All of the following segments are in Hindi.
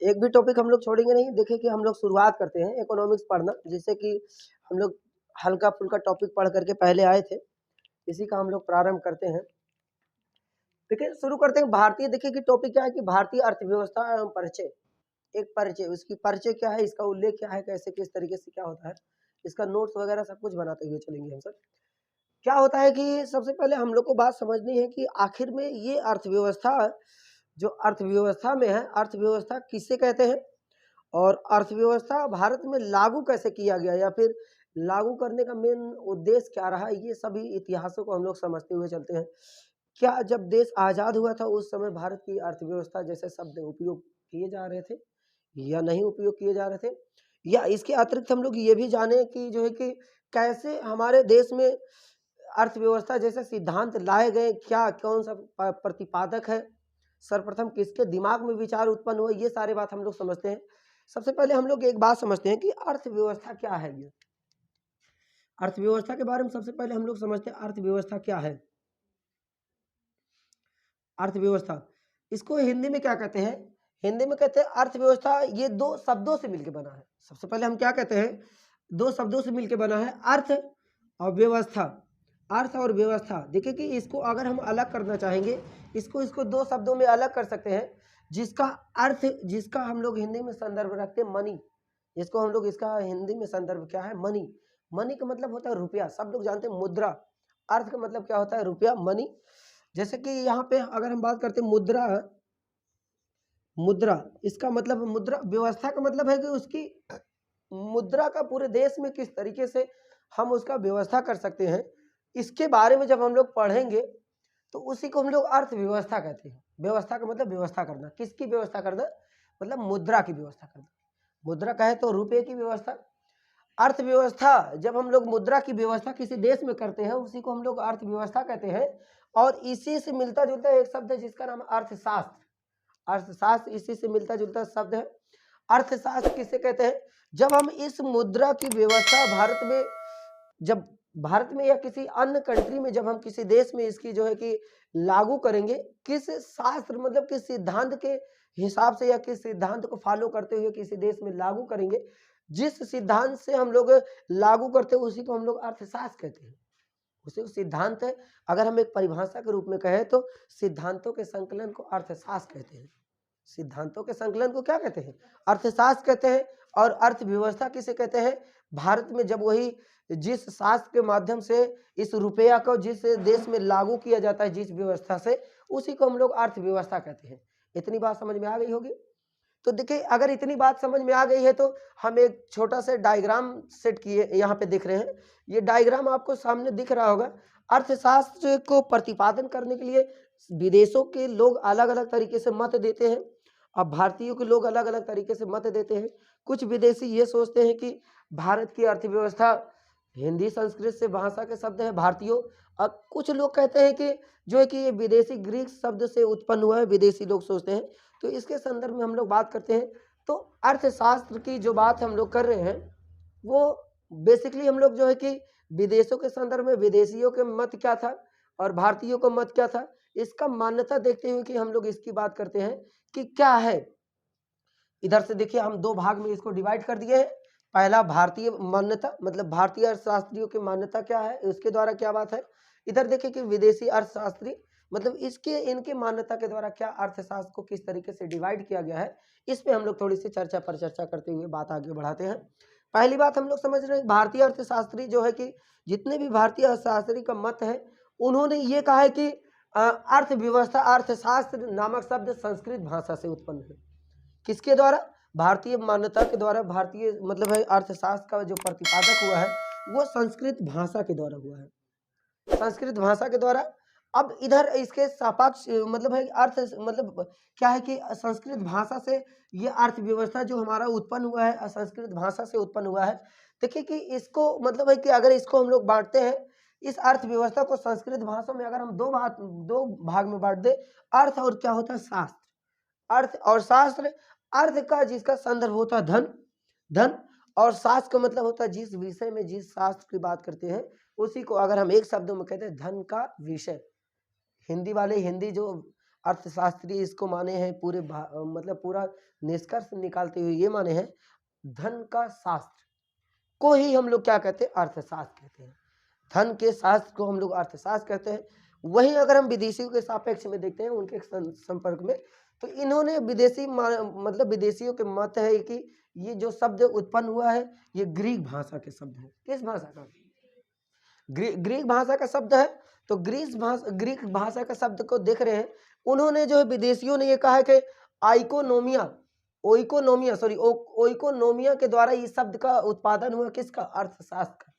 एक भी टॉपिक हम लोग छोड़ेंगे नहीं। देखिए कि हम लोग शुरुआत करते हैं इकोनॉमिक्स पढ़ना, जिससे कि हम लोग हल्का-फुल्का टॉपिक पढ़ करके पहले आए थे, इसी का हम लोग प्रारंभ करते हैं। देखिए शुरू करते हैं भारतीय, देखिए कि टॉपिक क्या है कि भारतीय अर्थव्यवस्था एवं परिचय। एक परिचय, उसकी परिचय क्या है, इसका उल्लेख क्या है, कैसे किस तरीके से क्या होता है, इसका नोट्स वगैरह सब कुछ बनाते हुए चलेंगे हम सब। क्या होता है कि सबसे पहले हम लोग को बात समझनी है कि आखिर में ये अर्थव्यवस्था, जो अर्थव्यवस्था में है, अर्थव्यवस्था किसे कहते हैं और अर्थव्यवस्था भारत में लागू कैसे किया गया या फिर लागू करने का मेन उद्देश्य क्या रहा, ये सभी इतिहासों को हम लोग समझते हुए चलते हैं। क्या जब देश आज़ाद हुआ था उस समय भारत की अर्थव्यवस्था जैसे शब्द उपयोग किए जा रहे थे या नहीं उपयोग किए जा रहे थे, या इसके अतिरिक्त हम लोग ये भी जाने कि जो है कि कैसे हमारे देश में अर्थव्यवस्था जैसे सिद्धांत लाए गए, क्या कौन सा प्रतिपादक है, सर्वप्रथम किसके दिमाग में विचार उत्पन्न हुआ, ये सारे बात हम लोग समझते हैं। सबसे पहले हम लोग एक बात समझते हैं कि अर्थव्यवस्था क्या है। ये अर्थव्यवस्था के बारे में सबसे पहले हम लोग समझते हैं अर्थव्यवस्था क्या है। अर्थव्यवस्था, इसको हिंदी में क्या कहते हैं, हिंदी में कहते हैं अर्थव्यवस्था, ये दो शब्दों से मिलकर बना है। सबसे पहले हम क्या कहते हैं, दो शब्दों से मिलकर बना है, अर्थ और व्यवस्था। अर्थ और व्यवस्था, देखिए कि इसको अगर हम अलग करना चाहेंगे, इसको दो शब्दों में अलग कर सकते हैं। जिसका अर्थ, जिसका हम लोग हिंदी में संदर्भ रखते हैं मनी, इसको हम लोग, इसका हिंदी में संदर्भ क्या है, मनी। मनी का मतलब होता है रुपया, सब लोग जानते हैं मुद्रा। अर्थ का मतलब क्या होता है, रुपया, मनी। जैसे कि यहाँ पे अगर हम बात करते हैं मुद्रा, मुद्रा इसका मतलब, मुद्रा व्यवस्था का मतलब है कि उसकी मुद्रा का पूरे देश में किस तरीके से हम उसका व्यवस्था कर सकते हैं, इसके बारे में जब हम लोग पढ़ेंगे तो उसी को हम लोग अर्थव्यवस्था कहते हैं। व्यवस्था का मतलब व्यवस्था करना, किसकी व्यवस्था करना, मतलब मुद्रा की व्यवस्था करना। मुद्रा कहे तो रुपये की व्यवस्था। अर्थव्यवस्था, जब हम लोग मुद्रा की व्यवस्था किसी देश में करते हैं उसी को हम लोग अर्थव्यवस्था कहते हैं। और इसी से मिलता जुलता एक शब्द है जिसका नाम अर्थशास्त्र। अर्थशास्त्र इसी से मिलता जुलता शब्द है। अर्थशास्त्र किसे कहते हैं, जब हम इस मुद्रा की व्यवस्था भारत में, जब भारत में या किसी अन्य कंट्री में, जब हम किसी देश में इसकी जो है कि लागू करेंगे, किस शास्त्र मतलब किस सिद्धांत के हिसाब से या किस सिद्धांत को फॉलो करते हुए किसी देश में लागू करेंगे, जिस सिद्धांत से हम लोग लागू करते हैं उसी को हम लोग अर्थशास्त्र कहते हैं। उसी सिद्धांत है, अगर हम एक परिभाषा के रूप में कहें तो सिद्धांतों के संकलन को अर्थशास्त्र कहते हैं। सिद्धांतों के संकलन को क्या कहते हैं, अर्थशास्त्र कहते हैं। और अर्थव्यवस्था किसे कहते हैं, भारत में जब वही जिस शास्त्र के माध्यम से इस रुपया को जिस देश में लागू किया जाता है, जिस व्यवस्था से, उसी को हम लोग अर्थव्यवस्था कहते हैं। इतनी बात समझ में आ गई होगी। तो देखिए अगर इतनी बात समझ में आ गई है तो हम एक छोटा सा डायग्राम सेट किए, यहाँ पे दिख रहे हैं, ये डायग्राम आपको सामने दिख रहा होगा। अर्थशास्त्र को प्रतिपादन करने के लिए विदेशों के लोग अलग अलग तरीके से मत देते हैं, अब भारतीयों के लोग अलग अलग तरीके से मत देते हैं। कुछ विदेशी ये सोचते हैं कि भारत की अर्थव्यवस्था हिंदी संस्कृत से भाषा के शब्द है भारतीयों। अब कुछ लोग कहते हैं कि जो है कि ये विदेशी ग्रीक शब्द से उत्पन्न हुआ है, विदेशी लोग सोचते हैं। तो इसके संदर्भ में हम लोग बात करते हैं तो अर्थशास्त्र की जो बात हम लोग कर रहे हैं वो बेसिकली हम लोग जो है कि विदेशों के संदर्भ में विदेशियों के मत क्या था और भारतीयों का मत क्या था, इसका मान्यता देखते हुए कि हम लोग इसकी बात करते हैं कि क्या है। इधर से देखिए हम दो भाग में इसको डिवाइड कर दिए हैं। पहला भारतीय मान्यता, मतलब भारतीय अर्थशास्त्रियों की मान्यता क्या है, उसके द्वारा क्या बात है। इधर देखिए कि विदेशी अर्थशास्त्री, मतलब इसके इनके मान्यता के द्वारा क्या अर्थशास्त्र को किस तरीके से डिवाइड किया गया है, इस पे हम लोग थोड़ी सी चर्चा पर चर्चा करते हुए बात आगे बढ़ाते हैं। पहली बात हम लोग समझ रहे हैं, भारतीय अर्थशास्त्री जो है कि जितने भी भारतीय अर्थशास्त्री का मत है, उन्होंने ये कहा है कि अर्थव्यवस्था, अर्थशास्त्र नामक शब्द संस्कृत भाषा से उत्पन्न है। किसके द्वारा, भारतीय मान्यता के द्वारा, भारतीय मतलब है अर्थशास्त्र का जो प्रतिपादक हुआ है वो संस्कृत भाषा के द्वारा हुआ है, संस्कृत भाषा के द्वारा। अब इधर इसके सापेक्ष मतलब है अर्थ, मतलब क्या है कि संस्कृत भाषा से ये अर्थव्यवस्था जो हमारा उत्पन्न हुआ है संस्कृत भाषा से उत्पन्न हुआ है। देखिए कि इसको मतलब है कि अगर इसको हम लोग बांटते हैं, इस अर्थव्यवस्था को संस्कृत भाषा में अगर हम दो भाग में बांट दे, अर्थ और क्या होता है शास्त्र। अर्थ और शास्त्र, अर्थ का जिसका संदर्भ होता है धन, धन, और शास्त्र का मतलब होता है जिस विषय में जिस शास्त्र की बात करते हैं उसी को अगर हम एक शब्दों में कहते हैं धन का विषय। हिंदी वाले हिंदी जो अर्थशास्त्री इसको माने हैं पूरे मतलब पूरा निष्कर्ष निकालते हुए ये माने हैं, धन का शास्त्र को ही हम लोग क्या कहते हैं, अर्थशास्त्र कहते हैं। धन के शास्त्र को हम लोग अर्थशास्त्र कहते हैं। वहीं अगर हम विदेशियों के सापेक्ष में देखते हैं, उनके संपर्क में, तो इन्होंने विदेशी मतलब विदेशियों के मत है कि ये जो शब्द उत्पन्न हुआ है ये ग्रीक भाषा के शब्द है। किस भाषा का? ग्रीक भाषा का शब्द है। तो ग्रीक भाषा का शब्द को देख रहे हैं, उन्होंने जो है विदेशियों ने ये कहा है कि ओइकोनोमिया के द्वारा इस शब्द का उत्पादन हुआ, किसका? अर्थशास्त्र का,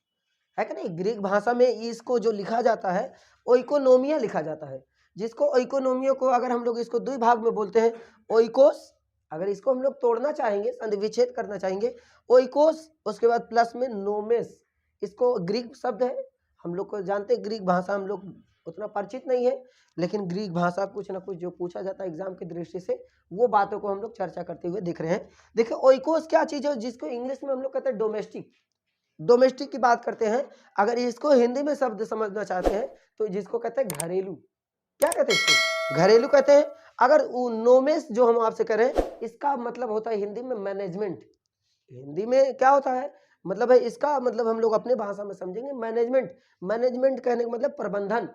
है कि नहीं। ग्रीक भाषा में इसको जो लिखा जाता है ओइकोनोमिया लिखा जाता है, जिसको ओइकोनोमिया को अगर हम लोग इसको दो भाग में बोलते हैं, ओइकोस, अगर इसको हम लोग तोड़ना चाहेंगे, संधि विच्छेद करना चाहेंगे, ओइकोस, उसके बाद प्लस में नोमेस, इसको ग्रीक शब्द है, हम लोग को जानते हैं ग्रीक भाषा हम लोग उतना परिचित नहीं है, लेकिन ग्रीक भाषा कुछ ना कुछ जो पूछा जाता है एग्जाम की दृष्टि से, वो बातों को हम लोग चर्चा करते हुए देख रहे हैं। देखिए ओइकोस क्या चीज है, जिसको इंग्लिश में हम लोग कहते हैं डोमेस्टिक। डोमेस्टिक की बात करते हैं, अगर इसको हिंदी में शब्द समझना चाहते हैं तो जिसको कहते हैं घरेलू। क्या कहते हैं इसको? घरेलू कहते हैं। अगर नोमेस जो हम आपसे करें, इसका मतलब होता है हिंदी में मैनेजमेंट। हिंदी में क्या होता है मतलब है, इसका मतलब हम लोग अपने भाषा में समझेंगे मैनेजमेंट। मैनेजमेंट कहने का मतलब प्रबंधन।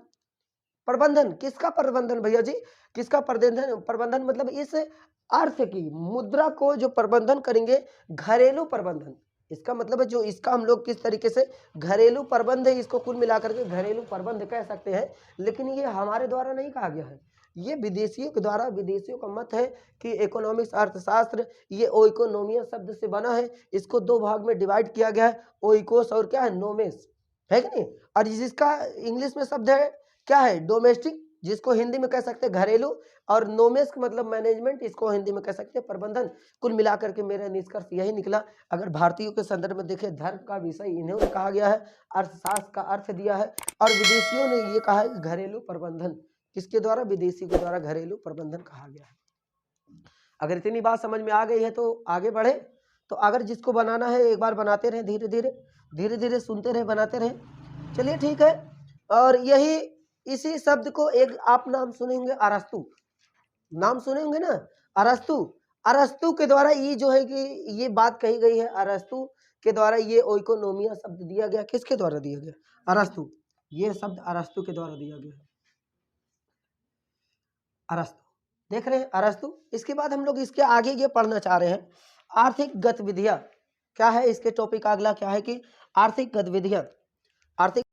प्रबंधन किसका प्रबंधन भैया जी? किसका प्रबंधन मतलब इस अर्थ की मुद्रा को जो प्रबंधन करेंगे, घरेलू प्रबंधन। इसका मतलब है जो इसका हम लोग किस तरीके से घरेलू प्रबंध है, इसको कुल मिलाकर के घरेलू प्रबंध कह सकते हैं। लेकिन ये हमारे द्वारा नहीं कहा गया है, ये विदेशियों के द्वारा, विदेशियों का मत है कि इकोनॉमिक्स अर्थशास्त्र ये ओइकोनोमिया शब्द से बना है। इसको दो भाग में डिवाइड किया गया है, ओइकोस और क्या है, नोमेस, है कि नहीं। और जिसका इंग्लिश में शब्द है क्या है, डोमेस्टिक, जिसको हिंदी में कह सकते हैं घरेलू, और नोमेस का मतलब मैनेजमेंट, इसको हिंदी में कह सकते हैं प्रबंधन। कुल मिलाकर के मेरा निष्कर्ष यही निकला। अगर भारतीयों के संदर्भ में देखें, धर्म का विषय इन्होंने कहा गया है, अर्थशास्त्र का अर्थ दिया है, और विदेशियों ने ये कहा है घरेलू प्रबंधन। किसके द्वारा? विदेशी के द्वारा घरेलू प्रबंधन कहा गया है। अगर इतनी बात समझ में आ गई है तो आगे बढ़े। तो अगर जिसको बनाना है एक बार बनाते रहे, धीरे धीरे धीरे धीरे सुनते रहे, बनाते रहे। चलिए ठीक है। और यही इसी शब्द को एक आप नाम सुने होंगे, अरस्तु, नाम सुने होंगे ना, अरस्तु। अरस्तु के द्वारा ये जो है कि ये बात कही गई है, अरस्तु के द्वारा ये ओइकोनोमिया शब्द दिया गया। किसके द्वारा दिया गया? अरस्तु। ये शब्द अरस्तु के द्वारा दिया गया है, अरस्तु। देख रहे हैं अरस्तु। इसके बाद हम लोग इसके आगे ये पढ़ना चाह रहे हैं, आर्थिक गतिविधियां क्या है। इसके टॉपिक अगला क्या है कि आर्थिक गतिविधियां। आर्थिक